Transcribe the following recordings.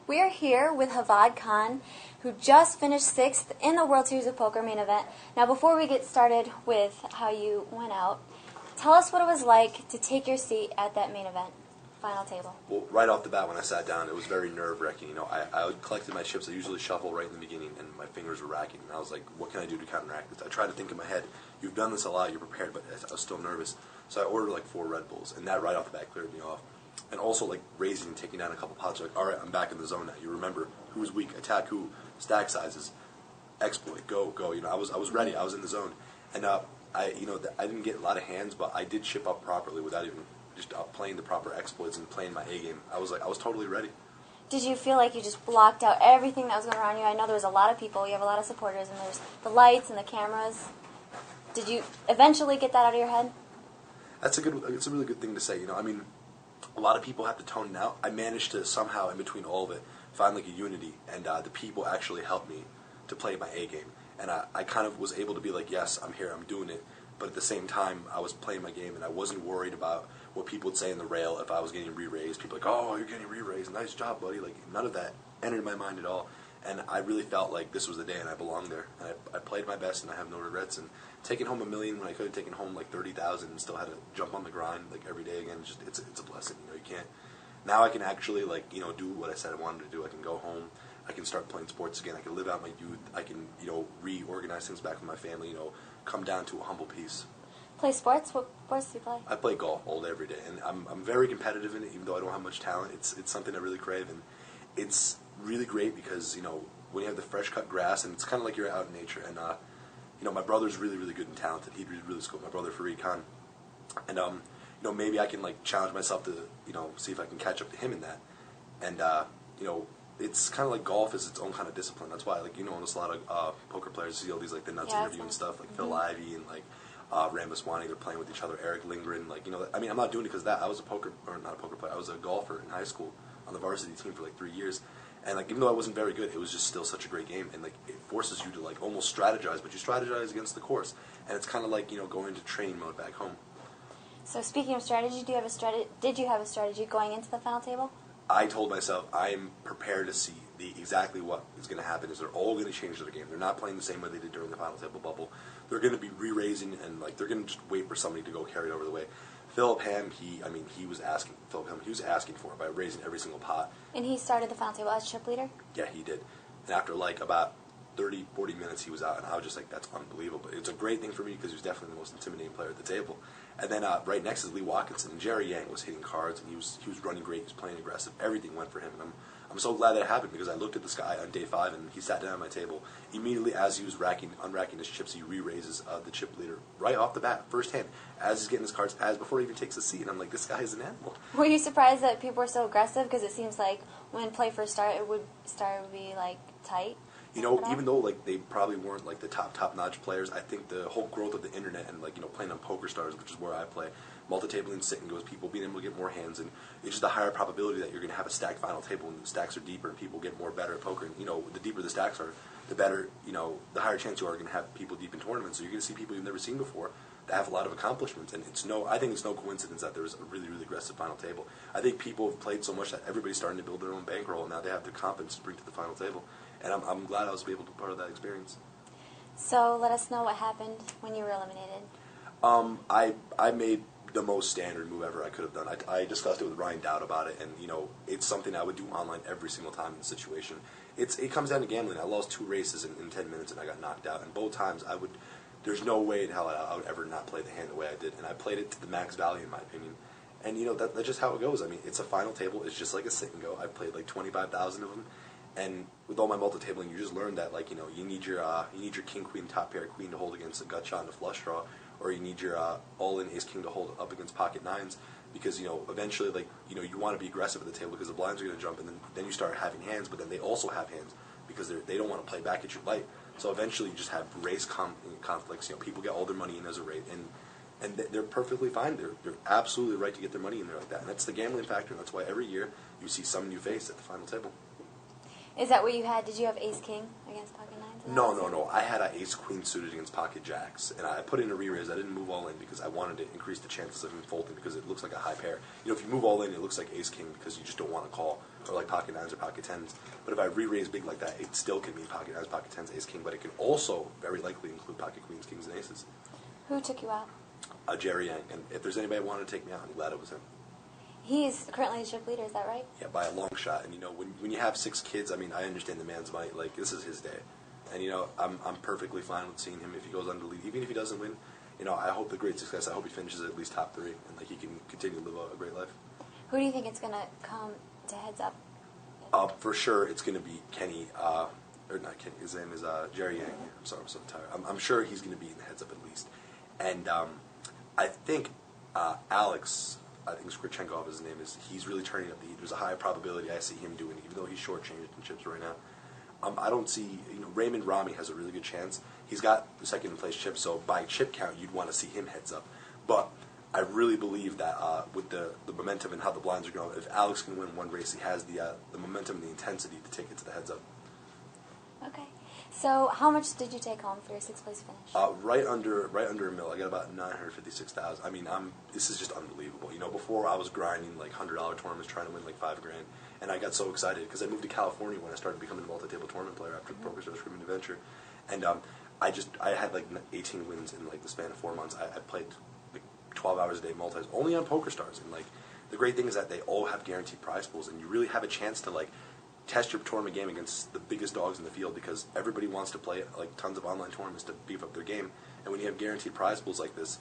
We are here with Hevad Kahn, who just finished 6th in the World Series of Poker main event. Now, before we get started with how you went out, tell us what it was like to take your seat at that main event final table. Well, right off the bat when I sat down, it was very nerve-wracking. You know, I collected my chips. I usually shuffle right in the beginning, and my fingers were racking. And I was like, what can I do to counteract this? I tried to think in my head, you've done this a lot, you're prepared, but I was still nervous. So I ordered like 4 Red Bulls, and that right off the bat cleared me off. And also like raising and taking down a couple pots. Like, all right, I'm back in the zone now. You remember who's weak, attack who, stack sizes, exploit, go. You know, I was ready. I was in the zone, and I didn't get a lot of hands, but I did chip up properly without even just playing the proper exploits and playing my A game. I was totally ready. Did you feel like you just blocked out everything that was going around you? I know there was a lot of people. You have a lot of supporters, and there's the lights and the cameras. Did you eventually get that out of your head? It's a really good thing to say. You know, I mean, a lot of people have to tone it out. I managed to somehow, in between all of it, find like a unity, and the people actually helped me to play my A game. And I kind of was able to be like, yes, I'm here, I'm doing it. But at the same time, I was playing my game, and I wasn't worried about what people would say in the rail if I was getting re-raised. People like, oh, you're getting re-raised, nice job, buddy. Like, none of that entered my mind at all. And I really felt like this was the day, and I belonged there. And I played my best, and I have no regrets. And taking home $1 million when I could have taken home like 30,000 and still had to jump on the grind like every day again, it's a blessing. You know, you can't. Now I can actually do what I said I wanted to do. I can go home. I can start playing sports again. I can live out my youth. I can reorganize things back with my family. Come down to a humble peace. Play sports? What sports do you play? I play golf all day, every day, and I'm very competitive in it. Even though I don't have much talent, it's something I really crave, and it's really great because when you have the fresh cut grass, and it's kind of like you're out in nature. And my brother's really good and talented. He'd really school. My brother Kahn, and maybe I can challenge myself to see if I can catch up to him in that. And it's kind of like golf is its own kind of discipline. That's why almost a lot of poker players see all these the nuts interview and stuff Phil Ivey and Ramaswamy. They're playing with each other. Eric Lindgren, I mean, I'm not doing it because of that. I was not a poker player. I was a golfer in high school on the varsity team for 3 years. And even though I wasn't very good, it was just still such a great game. And it forces you to almost strategize, but you strategize against the course. And it's kind of like going into training mode back home. So speaking of strategy, did you have a strategy going into the final table? I told myself I'm prepared to see exactly what is going to happen. Is they're all going to change their game. They're not playing the same way they did during the final table bubble. They're going to be re-raising and they're going to just wait for somebody to go carry it over the way. Philip Ham, he was asking for it by raising every single pot. And he started the final table as chip leader? Yeah, he did. And after about 30, 40 minutes, he was out, and I was just like, that's unbelievable. It's a great thing for me because he was definitely the most intimidating player at the table. And then right next is Lee Watkinson, and Jerry Yang was hitting cards, and he was running great. He was playing aggressive. Everything went for him, and I'm so glad that it happened because I looked at this guy on day 5, and he sat down at my table. Immediately as he was unracking his chips, he re-raises the chip leader right off the bat, first hand, as he's getting his cards, before he even takes a seat. And I'm like, this guy is an animal. Were you surprised that people were so aggressive? Because it seems like when play first started, it would be tight. Even though they probably weren't the top-notch players, I think the whole growth of the internet and playing on Poker Stars, which is where I play, multi-tabling, sit and goes, people being able to get more hands, and it's just a higher probability that you're going to have a stacked final table and the stacks are deeper and people get more better at poker. And the deeper the stacks are, the better, the higher chance you are going to have people deep in tournaments. So you're going to see people you've never seen before that have a lot of accomplishments, and I think it's no coincidence that there was a really aggressive final table. I think people have played so much that everybody's starting to build their own bankroll, and now they have the confidence to bring to the final table. And I'm glad I was able to be part of that experience. So let us know what happened when you were eliminated. I made the most standard move ever I could have done. I discussed it with Ryan Dowd about it, and it's something I would do online every single time in the situation. It comes down to gambling. I lost 2 races in 10 minutes, and I got knocked out. And both times there's no way in hell I would ever not play the hand the way I did, and I played it to the max value in my opinion. And that's just how it goes. I mean, it's a final table. It's just like a sit and go. I've played 25,000 of them. And with all my multi-tabling, you just learn that you need your king queen top pair queen to hold against a gut shot and a flush draw, or you need your all in ace king to hold up against pocket nines, because eventually you want to be aggressive at the table because the blinds are going to jump, and then you start having hands, but then they also have hands because they don't want to play back at you light. So eventually you just have race conflicts. People get all their money in as a rate, and they're perfectly fine. They're absolutely right to get their money in there like that, and that's the gambling factor. And that's why every year you see some new face at the final table. Is that what you had? Did you have ace-king against pocket nines? No. I had an ace-queen suited against pocket jacks, and I put in a re-raise. I didn't move all in because I wanted to increase the chances of him folding because it looks like a high pair. If you move all in, it looks like ace-king because you just don't want to call or like pocket nines or pocket tens. But if I re-raise big like that, it still can mean pocket nines, pocket tens, ace king, but it can also very likely include pocket queens, kings, and aces. Who took you out? Jerry Yang, and if there's anybody who wanted to take me out, I'm glad it was him. He's currently the chip leader, is that right? Yeah, by a long shot. And when you have 6 kids, I mean, I understand the man's might. Like, this is his day, and I'm perfectly fine with seeing him if he goes on to lead, even if he doesn't win. I hope the great success. I hope he finishes at least top 3, and like he can continue to live a great life. Who do you think it's gonna come to heads up? For sure, it's going to be Kenny, or not Kenny. His name is Jerry Yang. I'm sorry, I'm so tired. I'm sure he's going to be in the heads up at least, and I think Alex. I think Skrichenkov, his name is. He's really turning up the heat. There's a high probability I see him doing it, even though he's shortchanged in chips right now. I don't see. Raymond Rami has a really good chance. He's got the second place chip, so by chip count, you'd want to see him heads up. But I really believe that with the momentum and how the blinds are going, if Alex can win one race, he has the momentum and the intensity to take it to the heads up. Okay. So how much did you take home for your 6th place finish? Right under a mil. I got about $956,000. I mean, this is just unbelievable. Before I was grinding like $100 tournaments trying to win like $5 grand, and I got so excited because I moved to California when I started becoming a multi-table tournament player after the PokerStars Screaming Adventure, and I had like 18 wins in like the span of 4 months. I played like 12 hours a day multis only on PokerStars, and like the great thing is that they all have guaranteed prize pools, and you really have a chance to like test your tournament game against the biggest dogs in the field because everybody wants to play like tons of online tournaments to beef up their game. And when you have guaranteed prize pools like this,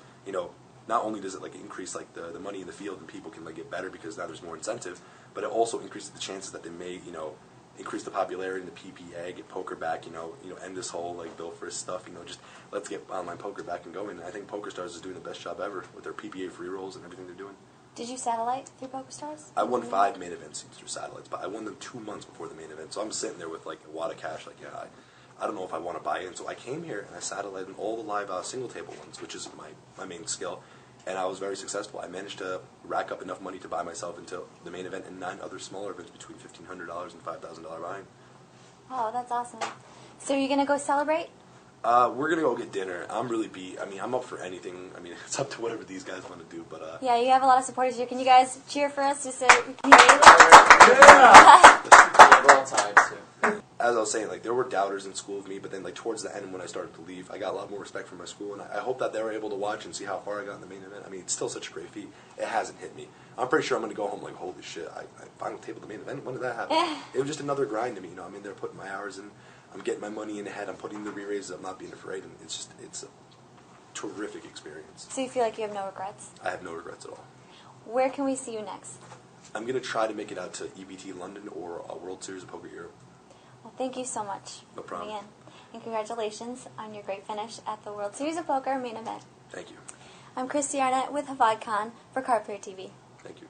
not only does it like increase like the money in the field and people can like get better because now there's more incentive, but it also increases the chances that they may increase the popularity in the PPA, get poker back, end this whole like Bill Frist stuff, just let's get online poker back and going. And I think PokerStars is doing the best job ever with their PPA free rolls and everything they're doing. Did you satellite through PokerStars? I won 5 main event seats through satellites, but I won them 2 months before the main event. So I'm sitting there with like a wad of cash, like, yeah, I don't know if I want to buy in. So I came here and I satellited all the live single table ones, which is my main skill, and I was very successful. I managed to rack up enough money to buy myself into the main event and 9 other smaller events between $1,500 and $5,000 buying. Oh, that's awesome. So you're gonna go celebrate? We're going to go get dinner. I'm really beat. I mean, I'm up for anything. I mean, it's up to whatever these guys want to do. But yeah, you have a lot of supporters here. Can you guys cheer for us just so we can hear you? Yeah! As I was saying, like, there were doubters in school of me, but then, like, towards the end when I started to leave, I got a lot more respect for my school, and I hope that they were able to watch and see how far I got in the main event. I mean, it's still such a great feat. It hasn't hit me. I'm pretty sure I'm going to go home like, holy shit, I final tabled the main event? When did that happen? It was just another grind to me, I'm in there putting my hours in. I'm getting my money in ahead. I'm putting the re-raises. I'm not being afraid, and it's a terrific experience. So you feel like you have no regrets? I have no regrets at all. Where can we see you next? I'm going to try to make it out to EBT London or a World Series of Poker Europe. Well, thank you so much No problem. for coming in. And congratulations on your great finish at the World Series of Poker main event. Thank you. I'm Christy Arnett with Hevad Kahn for Carpet TV. Thank you.